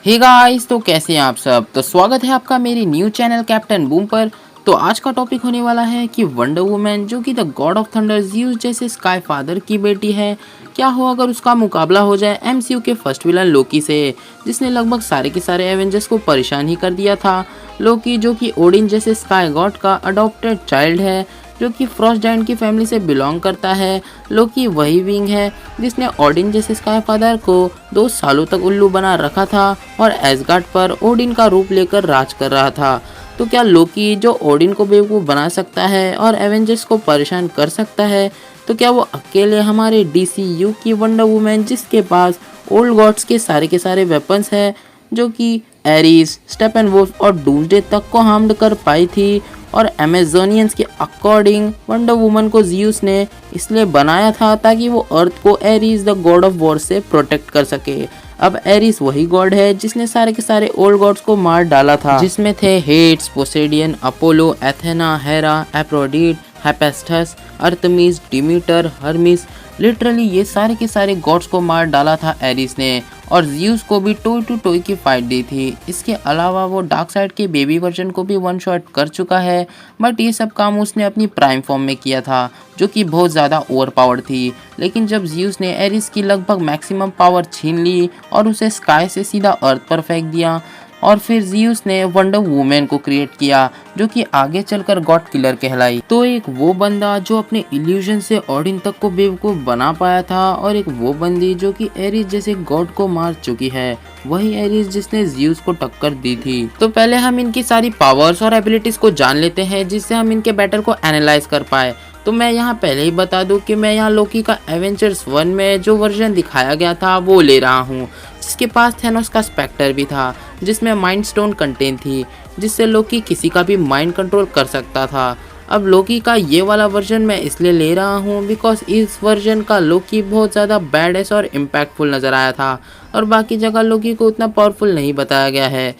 Hey guys, तो कैसे हैं आप सब। तो स्वागत है आपका मेरी न्यू चैनल कैप्टन बूम पर। तो आज का टॉपिक होने वाला है कि वंडर वुमन जो कि the god of thunder Zeus जैसे स्काई फादर की बेटी है, क्या हो अगर उसका मुकाबला हो जाए एमसीयू के फर्स्ट विलन लोकी से, जिसने लगभग सारे के सारे एवेंजर्स को परेशान ही कर दिया था। लोकी जो कि ओडिन जैसे स्काई गॉड का अडॉप्टेड चाइल्ड है, जो कि फ्रॉस्ट जायंट की फैमिली से बिलोंग करता है। लोकी वही विंग है जिसने ओडिन जैसे स्काई फादर को 2 सालों तक उल्लू बना रखा था और एसगार्ड पर ओडिन का रूप लेकर राज कर रहा था। तो क्या लोकी जो ओडिन को बेवकूफ़ बना सकता है और एवेंजर्स को परेशान कर सकता है, तो क्या वो अकेले हमारे डीसीयू की वंडर वुमन जिसके पास ओल्ड गॉड्स के सारे वेपन्स है, जो कि एरिस, स्टेपनवुल्फ और डूम्सडे तक को हार्म्ड कर पाई थी। और अमेजोनियंस के अकॉर्डिंग वंडर वुमन को ज़्यूस ने इसलिए बनाया था ताकि वो अर्थ को Eris the god of war से प्रोटेक्ट कर सके। अब एरिस वही गॉड है जिसने सारे के सारे ओल्ड गॉड्स को मार डाला था, जिसमें थे Hades, Poseidon, Apollo, Athena, Hera, Aphrodite, Hephaestus, Artemis, Demeter, Hermes. Literally ये सारे के सारे गॉड्स को मार डाला था एरिस ने, और ज़्यूस को भी टोय टू टोय की फाइट दी थी। इसके अलावा वो डार्क साइड के बेबी वर्जन को भी वन शॉट कर चुका है, बट ये सब काम उसने अपनी प्राइम फॉर्म में किया था, जो कि बहुत ज़्यादा ओवर पावर्ड थी। लेकिन जब ज़्यूस ने एरिस की लगभग मैक्सिमम पावर छीन ली और उसे स्काई से सीधा अर्थ पर फेंक दिया, और फिर ज़्यूस ने वंडर वुमन को क्रिएट किया, जो कि आगे चलकर गॉड किलर कहलाई। तो एक वो बंदा जो अपने इल्यूजन से ओडिन तक को बेवकूफ़ बना पाया था, और एक वो बंदी जो कि एरिस जैसे गॉड को मार चुकी है, वही एरिस जिसने ज़्यूस को टक्कर दी थी। तो पहले हम इनकी सारी पावर्स और एबिलिटीज को जान लेते हैं, जिससे हम इनके बैटल को एनालाइज कर पाए। तो मैं यहाँ पहले ही बता दूं कि मैं यहाँ लोकी का एवेंजर्स 1 में जो वर्जन दिखाया गया था वो ले रहा हूँ, जिसके पास थेनोस का स्पेक्टर भी था, जिसमें माइंड स्टोन कंटेन थी, जिससे लोकी किसी का भी माइंड कंट्रोल कर सकता था। अब लोकी का ये वाला वर्जन मैं इसलिए ले रहा हूँ बिकॉज इस वर्जन का लोकी बहुत ज़्यादा बैडएस और इम्पैक्टफुल नज़र आया था, और बाकी जगह लोकी को उतना पावरफुल नहीं बताया गया है।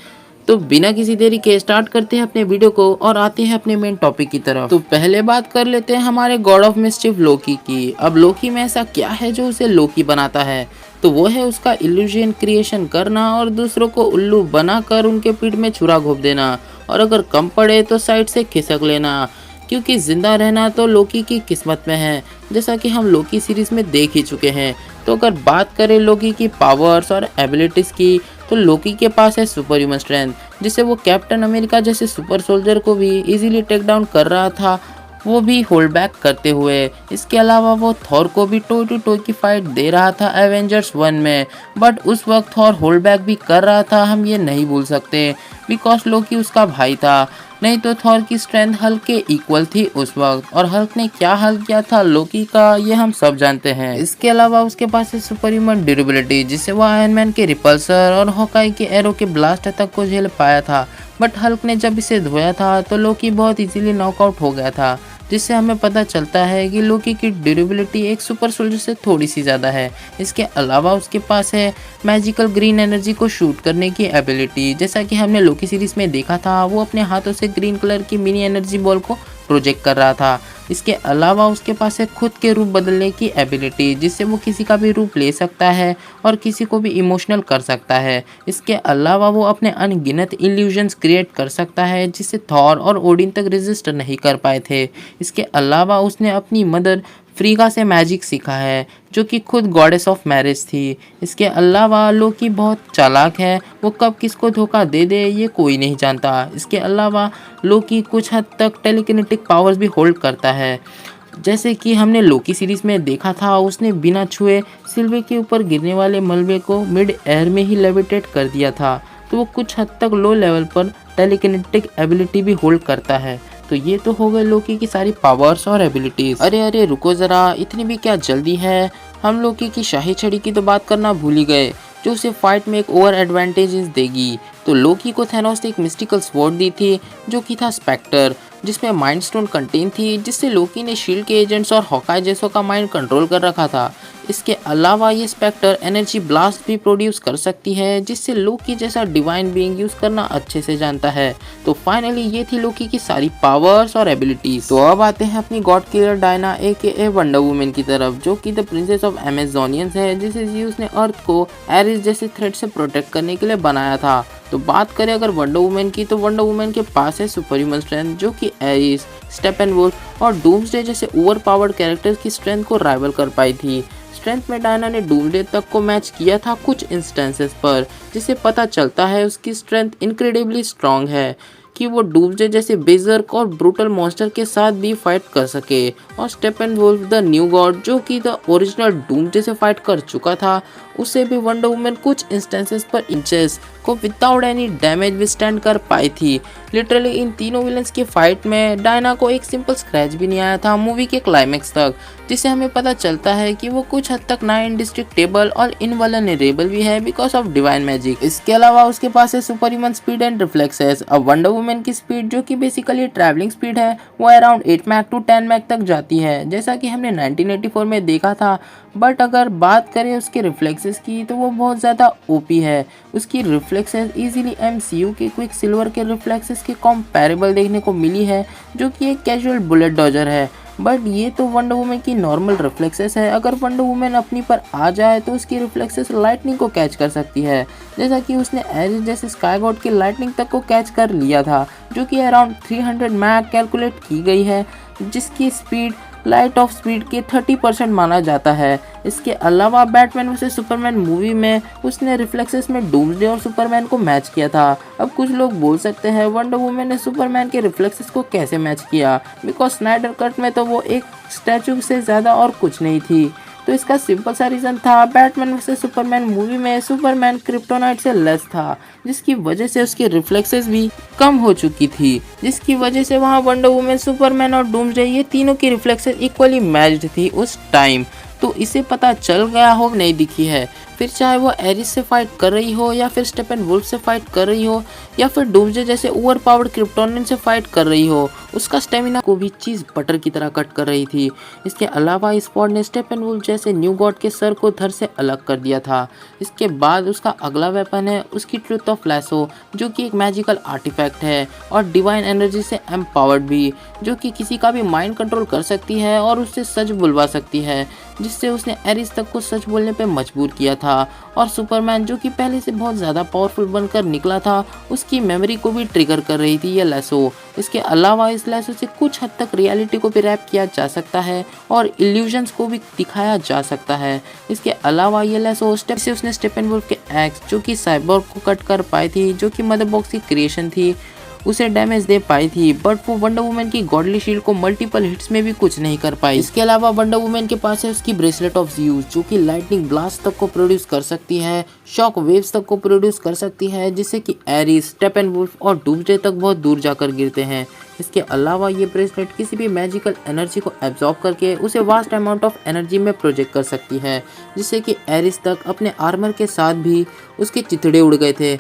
तो बिना किसी देरी के स्टार्ट करते हैं अपने वीडियो को और आते हैं अपने मेन टॉपिक की तरफ। तो पहले बात कर लेते हैं हमारे गॉड ऑफ मिस्चिफ लोकी की। अब लोकी में ऐसा क्या है जो उसे लोकी बनाता है, तो वो है उसका इल्यूजन क्रिएशन करना और दूसरों को उल्लू बनाकर उनके पीठ में छुरा घोंप देना, और अगर कम पड़े तो साइड से खिसक लेना, क्योंकि जिंदा रहना तो लोकी की किस्मत में है, जैसा कि हम लोकी सीरीज में देख ही चुके हैं। तो अगर बात करें लोकी की पावर्स और एबिलिटीज़ की, तो लोकी के पास है सुपर ह्यूमन स्ट्रेंथ, जिससे वो कैप्टन अमेरिका जैसे सुपर सोल्जर को भी इजीली टेक डाउन कर रहा था, वो भी होल्ड बैक करते हुए। इसके अलावा वो थॉर को भी टोय टू टोय की फाइट दे रहा था एवेंजर्स 1 में, बट उस वक्त थॉर होल्ड बैक भी कर रहा था, हम ये नहीं भूल सकते, बिकॉज लोकी उसका भाई था। नहीं तो थॉर की स्ट्रेंथ हल्क के इक्वल थी उस वक्त, और हल्क ने क्या हल किया था लोकी का ये हम सब जानते हैं। इसके अलावा उसके पास है सुपर ह्यूमन ड्यूरेबिलिटी, जिससे वो आयरन मैन के रिपल्सर और हॉकाई के एरो के ब्लास्ट तक को झेल पाया था, बट हल्क ने जब इसे धोया था तो लोकी बहुत इजीली नॉकआउट हो गया था, जिससे हमें पता चलता है कि लोकी की ड्यूरेबिलिटी एक सुपर सोल्जर से थोड़ी सी ज़्यादा है। इसके अलावा उसके पास है मैजिकल ग्रीन एनर्जी को शूट करने की एबिलिटी, जैसा कि हमने लोकी सीरीज में देखा था, वो अपने हाथों से ग्रीन कलर की मिनी एनर्जी बॉल को प्रोजेक्ट कर रहा था। इसके अलावा उसके पास है खुद के रूप बदलने की एबिलिटी, जिससे वो किसी का भी रूप ले सकता है और किसी को भी इमोशनल कर सकता है। इसके अलावा वो अपने अनगिनत इल्यूजन्स क्रिएट कर सकता है, जिससे थॉर और ओडिन तक रजिस्टर नहीं कर पाए थे। इसके अलावा उसने अपनी मदर फ्रीगा से मैजिक सीखा है, जो कि खुद गॉडेस ऑफ मैरिज थी। इसके अलावा लोकी बहुत चालाक है, वो कब किसको धोखा दे दे ये कोई नहीं जानता। इसके अलावा लोकी कुछ हद तक टेलीकिनेटिक पावर्स भी होल्ड करता है, जैसे कि हमने लोकी सीरीज में देखा था, उसने बिना छुए सिल्वे के ऊपर गिरने वाले मलबे को मिड एयर में ही लेविटेट कर दिया था। तो वो कुछ हद तक लो लेवल पर टेलीकिनेटिक एबिलिटी भी होल्ड करता है। तो ये तो हो गए लोकी की सारी पावर्स और एबिलिटीज। अरे अरे रुको ज़रा, इतनी भी क्या जल्दी है, हम लोकी की शाही छड़ी की तो बात करना भूल ही गए, जो उसे फाइट में एक ओवर एडवांटेजेस देगी। तो लोकी को थैनोस ने एक मिस्टिकल स्वॉर्ड दी थी, जो कि था स्पेक्टर, जिसमें माइंड स्टोन कंटेन थी, जिससे लोकी ने शील्ड के एजेंट्स और हॉकाई जैसों का माइंड कंट्रोल कर रखा था। इसके अलावा ये स्पेक्टर एनर्जी ब्लास्ट भी प्रोड्यूस कर सकती है, जिससे लोकी जैसा डिवाइन बीइंग यूज करना अच्छे से जानता है। तो फाइनली ये थी लोकी की सारी पावर्स और एबिलिटीज। तो अब आते हैं अपनी God killer Diana AKA wonder woman की तरफ, जो कि द प्रिंसेस ऑफ अमेजोनियंस है, जिसे ज़्यूस ने अर्थ को एरिस जैसे थ्रेट से प्रोटेक्ट करने के लिए बनाया था। तो बात करें अगर वंडर वुमन की, तो वंडर वुमन के पास है सुपर ह्यूमन स्ट्रेंथ, जो कि एरिस, स्टेपनवुल्फ और डूम्सडे जैसे ओवर पावर्ड कैरेक्टर्स की स्ट्रेंथ को राइवल कर पाई थी। स्ट्रेंथ में डायना ने डूम्सडे तक को मैच किया था कुछ इंस्टेंसेस पर, जिससे पता चलता है उसकी स्ट्रेंथ इनक्रेडिबली स्ट्रॉन्ग है कि वो डूम्सडे जैसे बेजर्क और ब्रूटल मॉन्स्टर के साथ भी फाइट कर सके। और स्टेपनवुल्फ द न्यू गॉड, जो कि द ओरिजिनल डूम्सडे से फाइट कर चुका था, उसे भी वंडर वुमन कुछ इंस्टेंसेस पर इंचेस को विदाउट एनी डैमेज विस्टैंड कर पाई थी। लिटरली इन तीनों विलन्स की फाइट में डायना को एक सिंपल स्क्रैच भी नहीं आया था मूवी के क्लाइमेक्स तक, जिससे हमें पता चलता है कि वो कुछ हद तक ना इंडिस्ट्रक्टेबल और इनवल्नरेबल भी है बिकॉज ऑफ डिवाइन मैजिक। इसके अलावा उसके पास है super human speed and reflexes. अब वंडर वुमन की स्पीड, जो कि बेसिकली ट्रैवलिंग स्पीड है, वो अराउंड 8 मैक टू 10 मैक तक जाती है, जैसा कि हमने 1984 में देखा था। बट अगर बात करें उसके रिफ्लेक्सेस की, तो वो बहुत ज़्यादा ओपी है। उसकी रिफ्लेक्सेस इजीली MCU के क्विक सिल्वर के रिफ्लेक्सेस के कंपैरेबल देखने को मिली है, जो कि एक कैजुअल बुलेट डॉजर है। बट ये तो वंडर वुमन की नॉर्मल रिफ्लेक्सेस है। अगर वंडर वुमन अपनी पर आ जाए तो उसकी रिफ्लेक्सेस लाइटनिंग को कैच कर सकती है, जैसा कि उसने एरिस जैसे स्काई गॉड की लाइटनिंग तक को कैच कर लिया था, जो कि अराउंड 300 मैक कैलकुलेट की गई है, जिसकी स्पीड लाइट ऑफ स्पीड के 30% माना जाता है। इसके अलावा बैटमैन वर्सेस सुपरमैन मूवी में उसने रिफ्लेक्सेस में डूम्सडे और सुपरमैन को मैच किया था। अब कुछ लोग बोल सकते हैं वंडर वुमन ने सुपरमैन के रिफ्लेक्सेस को कैसे मैच किया, बिकॉज स्नाइडर कट में तो वो एक स्टैचू से ज़्यादा और कुछ नहीं थी। तो इसका सिंपल सा रीज़न था, बैटमैन वर्सेस सुपरमैन मूवी में सुपरमैन क्रिप्टोनाइट से लेस था, जिसकी वजह से उसके रिफ्लेक्सेस भी कम हो चुकी थी, जिसकी वजह से वहाँ वंडर वुमन, सुपरमैन और डूम्सडे ये तीनों की रिफ्लेक्सेस इक्वली मैच्ड थी उस टाइम। तो इसे पता चल गया हो नहीं दिखी है, फिर चाहे वो एरिस से फाइट कर रही हो या फिर स्टेपनवुल्फ से फाइट कर रही हो या फिर डूम्सडे जैसे ओवर पावर्ड क्रिप्टोनियन से फाइट कर रही हो, उसका स्टेमिना को भी चीज़ बटर की तरह कट कर रही थी। इसके अलावा स्पॉट ने स्टेपनवुल्फ जैसे न्यू गॉड के सर को धड़ से अलग कर दिया था। इसके बाद उसका अगला वेपन है उसकी ट्रुथ ऑफ लैसो, जो कि एक मैजिकल आर्टिफैक्ट है और डिवाइन एनर्जी से एम्पावर्ड भी, जो कि किसी का भी माइंड कंट्रोल कर सकती है और उससे सच बुलवा सकती है, जिससे उसने एरिस तक को सच बोलने पे मजबूर किया था। और सुपरमैन, जो कि पहले से बहुत ज़्यादा पावरफुल बनकर निकला था, उसकी मेमोरी को भी ट्रिगर कर रही थी ये लैसो। इसके अलावा इस लैसो से कुछ हद तक रियलिटी को भी रैप किया जा सकता है और इल्यूजन्स को भी दिखाया जा सकता है। इसके अलावा ये लैसो स्टेप से उसने स्टेपनवुल्फ के एक्स, जो कि साइबोर्ग को कट कर पाई थी, जो कि मदर बॉक्स की क्रिएशन थी, उसे डैमेज दे पाई थी। बट वो वंडर वुमन की गॉडली शील्ड को मल्टीपल हिट्स में भी कुछ नहीं कर पाई। इसके अलावा वंडर वुमन के पास है उसकी ब्रेसलेट ऑफ ज़्यूस, जो कि लाइटनिंग ब्लास्ट तक को प्रोड्यूस कर सकती है, शॉक वेव्स तक को प्रोड्यूस कर सकती है, जिससे कि एरिस, स्टेपनवुल्फ और डूम्सडे तक बहुत दूर जाकर गिरते हैं। इसके अलावा ये ब्रेसलेट किसी भी मैजिकल एनर्जी को एब्जॉर्ब करके उसे वास्ट अमाउंट ऑफ एनर्जी में प्रोजेक्ट कर सकती है, जिससे कि एरिस तक अपने आर्मर के साथ भी उसके चिथड़े उड़ गए थे,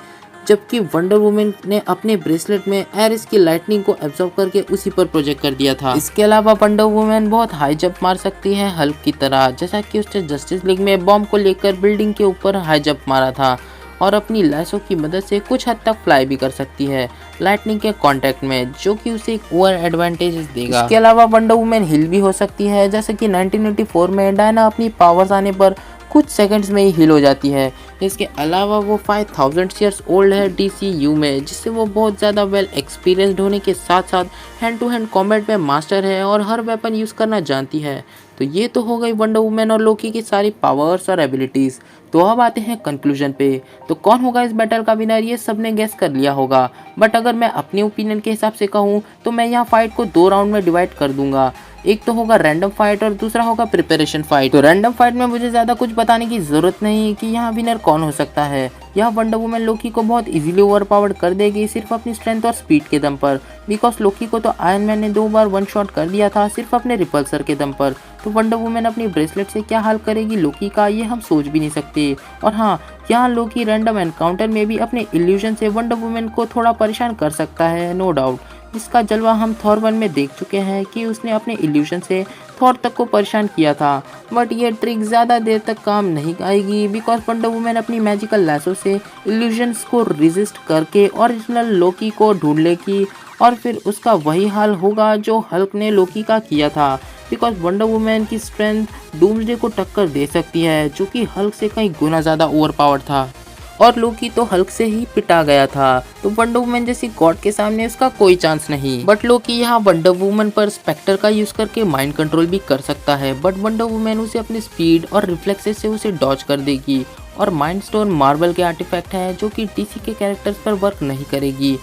जबकि वंडर वुमन ने अपने ब्रेसलेट में एरिस की लाइटनिंग को एब्जॉर्ब करके उसी पर प्रोजेक्ट कर दिया था। इसके अलावा वंडर वुमन बहुत हाई जंप मार सकती है हल्क की तरह, जैसा कि उसने जस्टिस लीग में बॉम्ब को लेकर बिल्डिंग के ऊपर हाई जंप मारा था, और अपनी लैसो की मदद से कुछ हद तक फ्लाई भी कर सकती है लाइटनिंग के कांटेक्ट में, जो कि उसे एक ओवर एडवांटेज देगा। इसके अलावा वंडर वुमन हिल भी हो सकती है, जैसे कि 1984 में डायना अपनी पावर्स आने पर कुछ सेकंड्स में ही हील हो जाती है। इसके अलावा वो 5000 ईयर्स ओल्ड है DCU में, जिससे वो बहुत ज़्यादा वेल एक्सपीरियंस्ड होने के साथ साथ हैंड टू हैंड कॉम्बैट में मास्टर है और हर वेपन यूज़ करना जानती है। तो ये तो हो गई वंडर वुमन और लोकी की सारी पावर्स और एबिलिटीज़। तो अब आते हैं कंक्लूजन पे। तो कौन होगा इस बैटल का विनर, ये सबने गेस कर लिया होगा। बट अगर मैं अपने ओपिनियन के हिसाब से कहूँ तो मैं यहाँ फाइट को 2 राउंड में डिवाइड कर दूंगा। एक तो होगा रैंडम फाइट और दूसरा होगा प्रिपरेशन फाइट। तो रैंडम फाइट में मुझे ज़्यादा कुछ बताने की ज़रूरत नहीं कि यहाँ विनर कौन हो सकता है। यह वंडर वुमन लोकी को बहुत इजीली ओवरपावर्ड कर देगी सिर्फ अपनी स्ट्रेंथ और स्पीड के दम पर, बिकॉज लोकी को तो आयरन मैन ने 2 बार वन शॉट कर दिया था सिर्फ अपने रिपल्सर के दम पर। तो वंडर वुमन अपनी ब्रेसलेट से क्या हाल करेगी लोकी का, ये हम सोच भी नहीं सकते। और हाँ, यहाँ लोकी रैंडम एनकाउंटर में भी अपने इल्यूजन से वंडर वुमन को थोड़ा परेशान कर सकता है, नो डाउट, जिसका जलवा हम थॉर 1 में देख चुके हैं कि उसने अपने इल्यूशन से थॉर तक को परेशान किया था। बट ये ट्रिक ज़्यादा देर तक काम नहीं आएगी बिकॉज वंडर वुमन अपनी मैजिकल लैसो से इल्यूशंस को रेजिस्ट करके ओरिजिनल लोकी को ढूंढ लेगी और फिर उसका वही हाल होगा जो हल्क ने लोकी का किया था। बिकॉज वंडर वुमन की स्ट्रेंथ डूम्सडे को टक्कर दे सकती है जो कि हल्क से कई गुना ज़्यादा ओवर पावर था और लोकी तो हल्क से ही पिटा गया था। तो वंडर वुमन जैसी गॉड के सामने उसका कोई चांस नहीं। बट लोकी यहाँ वंडर वुमन पर स्पेक्टर का यूज करके माइंड कंट्रोल भी कर सकता है। बट वंडर वुमन उसे अपनी स्पीड और रिफ्लेक्सेस से उसे डॉज कर देगी और माइंड स्टोन मार्वल के आर्टिफैक्ट है जो कि डीसी के कैरेक्टर्स पर वर्क नहीं करेगी।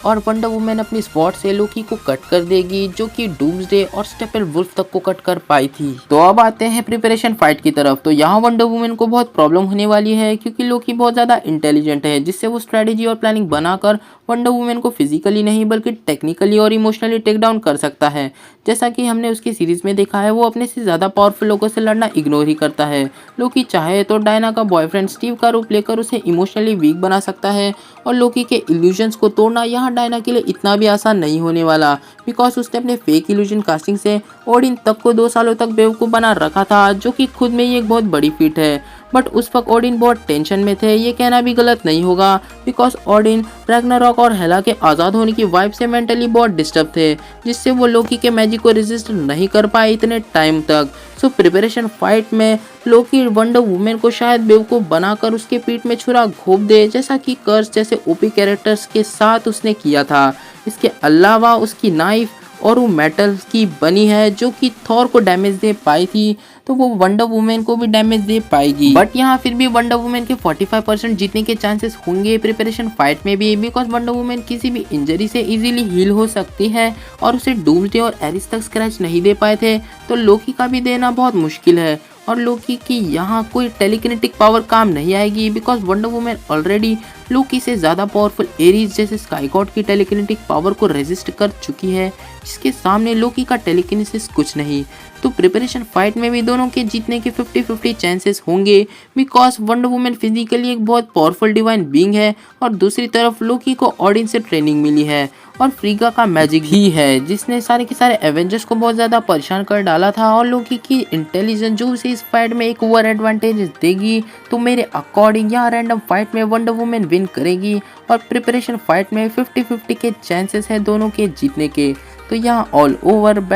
और वंडर वुमन अपनी स्वॉर्ड से लोकी को कट कर देगी जो कि डूम्सडे और स्टेपल वुल्फ तक को कट कर पाई थी। तो अब आते हैं प्रिपरेशन फाइट की तरफ। तो यहाँ वंडर वुमन को बहुत प्रॉब्लम होने वाली है क्योंकि लोकी बहुत ज़्यादा इंटेलिजेंट है जिससे वो स्ट्रेटेजी और प्लानिंग बनाकर वंडर वुमन को फिजिकली नहीं बल्कि टेक्निकली और इमोशनली टेक डाउन कर सकता है। जैसा कि हमने उसकी सीरीज में देखा है वो अपने से ज़्यादा पावरफुल लोगों से लड़ना इग्नोर ही करता है। लोकी चाहे तो डायना का बॉयफ्रेंड स्टीव का रूप लेकर उसे इमोशनली वीक बना सकता है और लोकी के इल्यूजन्स को तोड़ना यहाँ डायना के लिए इतना भी आसान नहीं होने वाला बिकॉज उसने अपने फेक इल्यूजन कास्टिंग से ओडिन तक को 2 सालों तक बेवकूफ़ बना रखा था जो कि खुद में ही एक बहुत बड़ी फीट है। बट उस वक्त ओडिन बहुत टेंशन में थे, ये कहना भी गलत नहीं होगा बिकॉज ओडिन रैग्नारॉक और हेला के आज़ाद होने की वाइब से मेंटली बहुत डिस्टर्ब थे जिससे वो लोकी के मैजिक को रेजिस्ट नहीं कर पाए इतने टाइम तक। सो प्रिपरेशन फाइट में लोकी वंडर वुमन को शायद बेवकूफ़ बनाकर उसके पीठ में छुरा घोंप दे जैसा कि कर्स जैसे ओपी कैरेक्टर्स के साथ उसने किया था। इसके अलावा उसकी नाइफ और वो मेटल की बनी है जो कि थॉर को डैमेज दे पाई थी तो वो वंडर वुमन को भी डैमेज दे पाएगी। बट यहाँ फिर भी वंडर वुमन के 45% जीतने के चांसेस होंगे प्रिपरेशन फाइट में भी बिकॉज वंडर वुमन किसी भी इंजरी से इजीली हील हो सकती है और उसे डूम्सडे और एरिस तक स्क्रैच नहीं दे पाए थे तो लोकी का भी देना बहुत मुश्किल है। और लोकी की यहाँ कोई टेलीकिनेटिक पावर काम नहीं आएगी बिकॉज वंडर वुमन ऑलरेडी लोकी से ज़्यादा पावरफुल एरीज जैसे स्काई गॉड की टेलीकिनेटिक पावर को रेजिस्ट कर चुकी है जिसके सामने लोकी का टेलीकिनेसिस कुछ नहीं। तो प्रिपरेशन फाइट में भी दोनों के जीतने के 50-50 चांसेस होंगे बिकॉज वंडर वुमन फिजिकली एक बहुत पावरफुल डिवाइन बीइंग है और दूसरी तरफ लोकी को ऑडियंस से ट्रेनिंग मिली है और फ्रीगा का मैजिक ही है जिसने सारे के सारे एवेंजर्स को बहुत ज़्यादा परेशान कर डाला था और लोकी की इंटेलिजेंस जो उसे इस फाइट में एक ओवर एडवांटेज देगी। तो मेरे अकॉर्डिंग यहाँ रैंडम फाइट में वंडर वुमन विन करेगी और प्रिपरेशन फाइट में 50-50 के चांसेस है दोनों के जीतने के। तो यहाँ ऑल ओवर बैट